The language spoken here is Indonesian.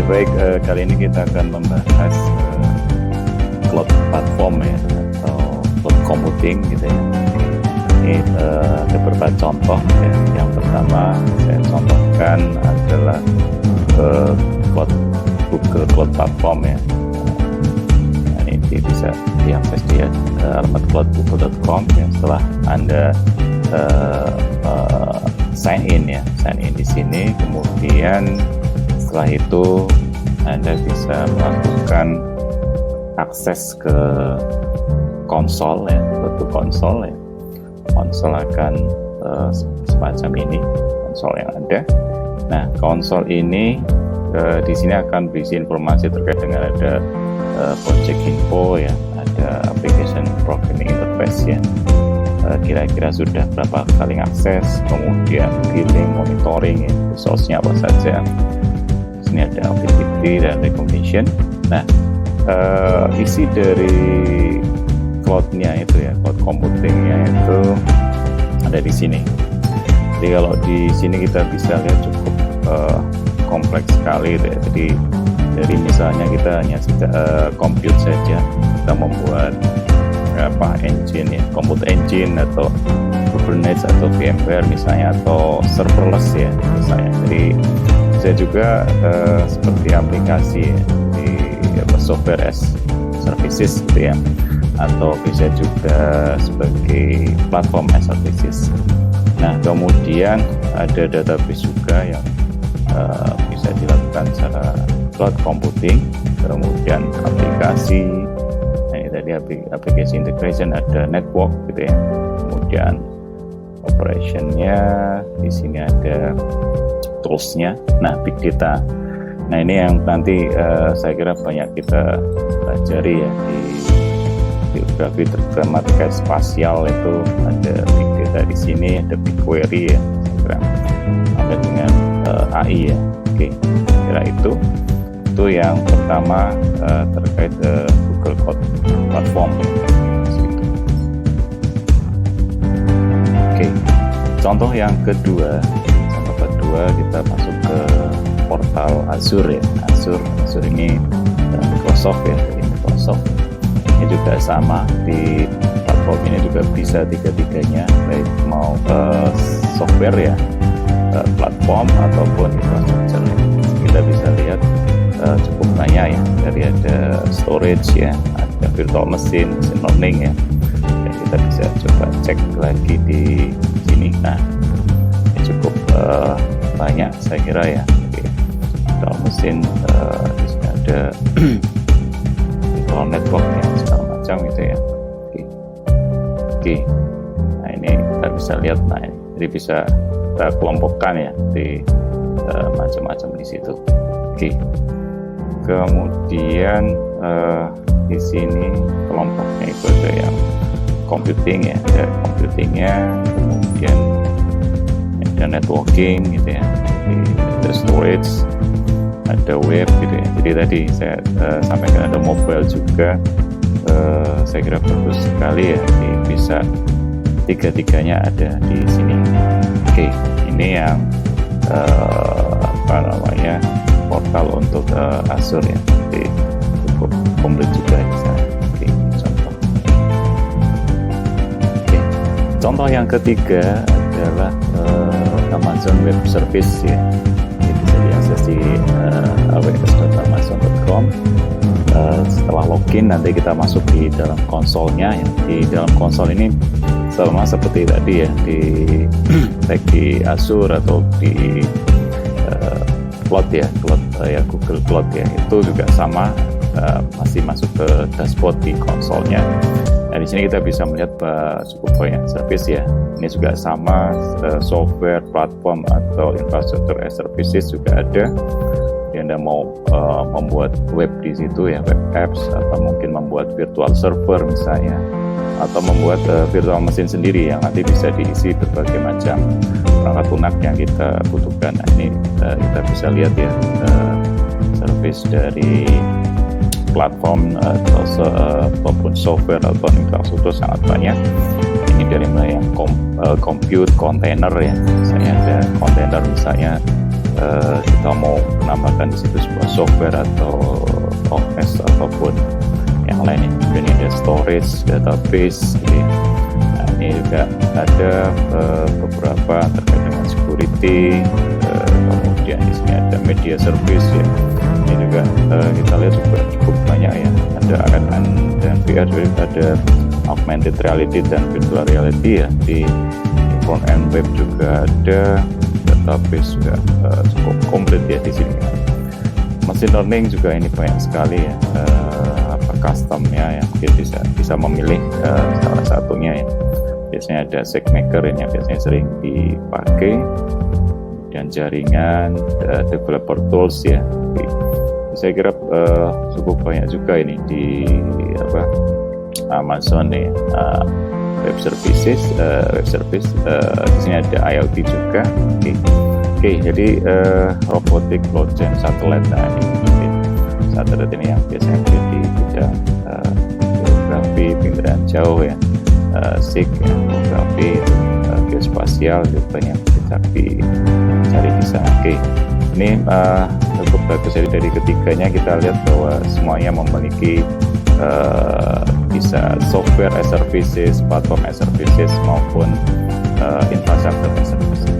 Baik, kali ini kita akan membahas cloud platform ya, atau cloud computing gitu ya. Ini ada beberapa contoh ya. Yang pertama saya contohkan adalah Google Cloud Platform ya. Nah, ini bisa diakses di alamat cloudgoogle.com ya. Setelah Anda sign in di sini, kemudian setelah itu Anda bisa melakukan akses ke konsol ya, suatu konsol ya. Konsol akan semacam ini, konsol yang ada. Nah, konsol ini di sini akan berisi informasi terkait dengan ada project info ya, ada application programming interface ya. Kira-kira sudah berapa kali akses, kemudian billing, monitoring, ya, resource-nya apa saja. Ini ada activity dan recommendation. Nah, isi dari cloud-nya itu ya, cloud computing-nya itu ada di sini. Jadi kalau di sini kita bisa lihat cukup kompleks sekali ya. Jadi dari misalnya kita hanya compute saja, kita membuat engine ya, compute engine atau Kubernetes atau VMware misalnya, atau serverless ya misalnya. Jadi bisa juga seperti aplikasi ya, di software as services gitu ya, atau bisa juga sebagai platform as services. Nah, kemudian ada database juga yang bisa dilakukan secara cloud computing, kemudian aplikasi. Nah, ini tadi aplikasi integration, ada network gitu ya, kemudian operationnya, di sini ada tools-nya. Nah, big data. Nah, ini yang nanti saya kira banyak kita pelajari ya di geografi, terutama terkait spasial. Itu ada big data di sini, ada BigQuery ya, saya kira ada dengan AI ya. Oke, kira itu yang pertama terkait Google Cloud Platform. Oke, contoh yang kedua kita masuk ke portal Azure ya. Azure ini Microsoft ya, dari Microsoft. Ini juga sama, di platform ini juga bisa tiga-tiganya, baik mau software ya, platform ataupun infrastruktur. Kita bisa lihat cukup banyak ya, dari ada storage ya, ada virtual machine learning ya. Dan kita bisa coba cek lagi di sini. Nah, ini cukup banyak saya kira ya. Jadi, virtual mesin, di sini ada virtual network ya, segala macam gitu ya. Oke. Nah ini kita bisa lihat, nah ini. Jadi bisa kita kelompokkan ya di macam-macam di situ. Oke. Kemudian di sini kelompoknya itu ada yang computing ya, ada computingnya, kemudian ada networking gitu ya, ada storage, ada web gitu ya. Jadi tadi saya sampaikan ada mobile juga, saya kira bagus sekali ya, bisa tiga-tiganya ada di sini. Oke, ini yang portal untuk Azure ya, jadi cukup komplit juga di sana. Oke, contoh. Oke, contoh yang ketiga adalah Amazon Web Service ya. Ini bisa diakses di aws.amazon.com. Setelah login nanti kita masuk di dalam konsolnya ya. Di dalam konsol ini sama seperti tadi ya, baik di Azure atau di Cloud ya, Google Cloud ya, itu juga sama, masih masuk ke dashboard di konsolnya. Nah di sini kita bisa melihat cukup banyak service ya. Ini juga sama, software, platform atau infrastructure as services juga ada. Jadi Anda mau membuat web di situ ya, web apps, atau mungkin membuat virtual server misalnya, atau membuat virtual mesin sendiri yang nanti bisa diisi berbagai macam perangkat lunak yang kita butuhkan. Nah ini kita bisa lihat ya, service dari platform ataupun software atau infrastruktur sangat banyak. Ini dari mulai yang compute, container ya, misalnya ada container misalnya kita mau menambahkan di situ sebuah software atau OS ataupun yang lainnya. Kemudian ada storage, database gitu. Nah ini juga ada beberapa terkait dengan security, kemudian di sini ada media service ya. Ini juga kita lihat juga cukup banyak ya, ada AR dan VR, ada augmented reality dan virtual reality ya. Di front end web juga ada, database juga cukup komplit ya di sini. Machine learning juga ini banyak sekali ya, customnya yang mungkin bisa memilih salah satunya ya. Biasanya ada SageMaker ini yang biasanya sering dipakai, dan jaringan, developer tools ya. Jadi, saya kira cukup banyak juga ini di Amazon nih, web service. Di sini ada IoT juga. Oke, jadi robotik, blockchain, satelit. Nah ini satelit ini yang biasanya di bidang geografi, penginderaan jauh ya, SIG ya, geografi, geospasial juga banyak bisa dicari di sana. Oke, ini cukup bagus. Jadi dari ketiganya kita lihat bahwa semuanya memiliki bisa software as services, platform as services maupun infrastructure as services.